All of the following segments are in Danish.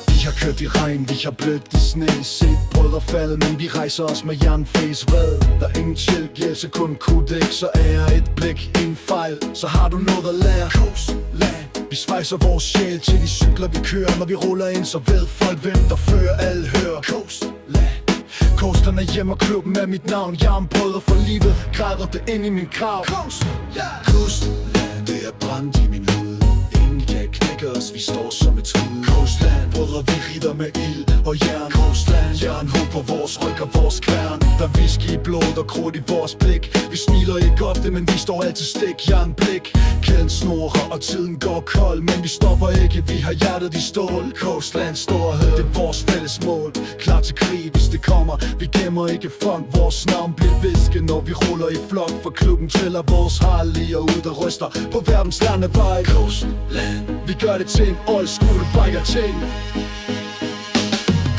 Vi har kørt i regn, vi har blødt i sne, set brødre falde, men vi rejser os med jernfæs vred. Der er ingen tjælk, kun kudik, så er et blik en fejl. Så har du noget at lære. Coastland. Vi svejser vores sjæl til de cykler vi kører. Når vi ruller ind, så ved folk hvem der fører. Alle hører Coastland. Coastland er hjemme, og klubben er mit navn. Jernbrødre for livet, græder det ind i min grav. Coastland, det er brændt i min hud. Ingen kan knække os, vi står som et skud. Coastland, brødre vi rider med ild og jern. Coastland, jernhåb på vores ryg og vores kværn. Der er whisky i blodet og krudt i vores blik. Vi smiler ikke ofte, men vi står altid stik. Jernblik, kæden snorer og tiden går kold. Men vi stopper ikke, vi har hjertet i stål. Coastland storhed, det er vores fælles mål. Klar til krig, hvis det kommer. Vi gemmer ikke funk, vores navn bliver visket. Når vi ruller i flok, for klubben tæller vores harlige og ud der ryster på verdens landevej. Coastland, vi gør det til en old school biker ting.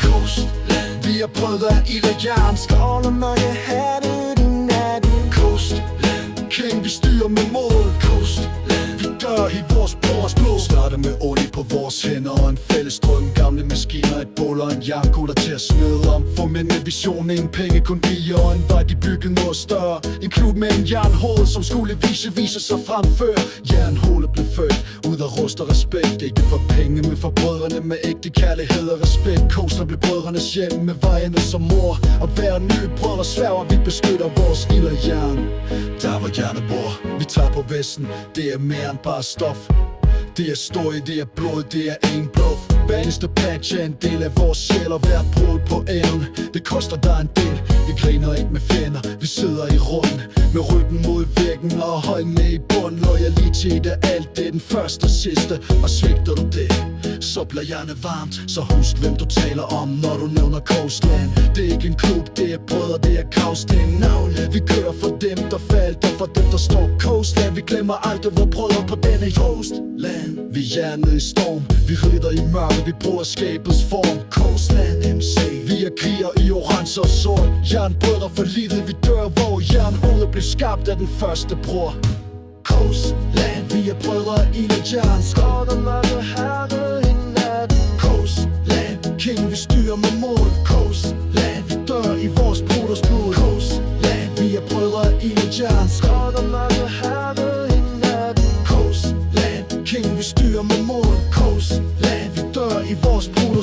Coastland, vi er brødre af ild og jern. Skål og mørke hatte i natten. Coastland, king vi styrer med mål. Coastland, vi dør i vores brors blod. Starter med olie på vores hænder og en fælles drøm. Gamle maskiner, et bål og en jerngutter til at smide om. For mænd med vision, ingen penge, kun vilje og en vej. De byggede noget større. En klub med en jernhoved, som skulle vise sig frem før jernhovedet blev født. Ud af rust og respekt, ikke for penge, men for brødrene med ægte kærlighed og respekt. Coastland blev brødrenes hjem med vejene som mor. Og hver nye brødre sværger, vi beskytter vores ild og jern. Der hvor jernet bor, vi tager på vesten. Det er mere end bare stof. Det er støj, det er blod, det er ingen bluff. Hver eneste patch er en del af vores sjæl. Og hvert brud på enden, det koster dig en del. Vi griner ikke med fjender, vi sidder i runden med ryggen mod væggen og højden i bund. Loyalitet er alt, det er den første og sidste. Og svigter du det, så bliver hjernet varmt. Så husk hvem du taler om, når du nævner Coastland. Det er ikke en klub, det er brødre, det er kaos, det er navne. Vi kører for dem der faldt og for dem der står. Coastland, vi glemmer aldrig vor brødre på denne Coastland. Vi er hjernet i storm, vi rider i mørke, vi bruger skabets form. Coastland MC, vi er kriger i orange og sort. Jernbrødre for livet, vi dør, hvor jernhovedet blev skabt af den første bror. Coastland, vi er brødre af ild og jern. Skål og mørke herre i natten. Coastland, king vi styrer med mål. Coastland, vi dør i vores broders blod. Coastland, vi er brødre af ild og jern. Skål og mørke herre i natten. Coastland, king vi styrer med mål. Coastland, vi dør i vores broders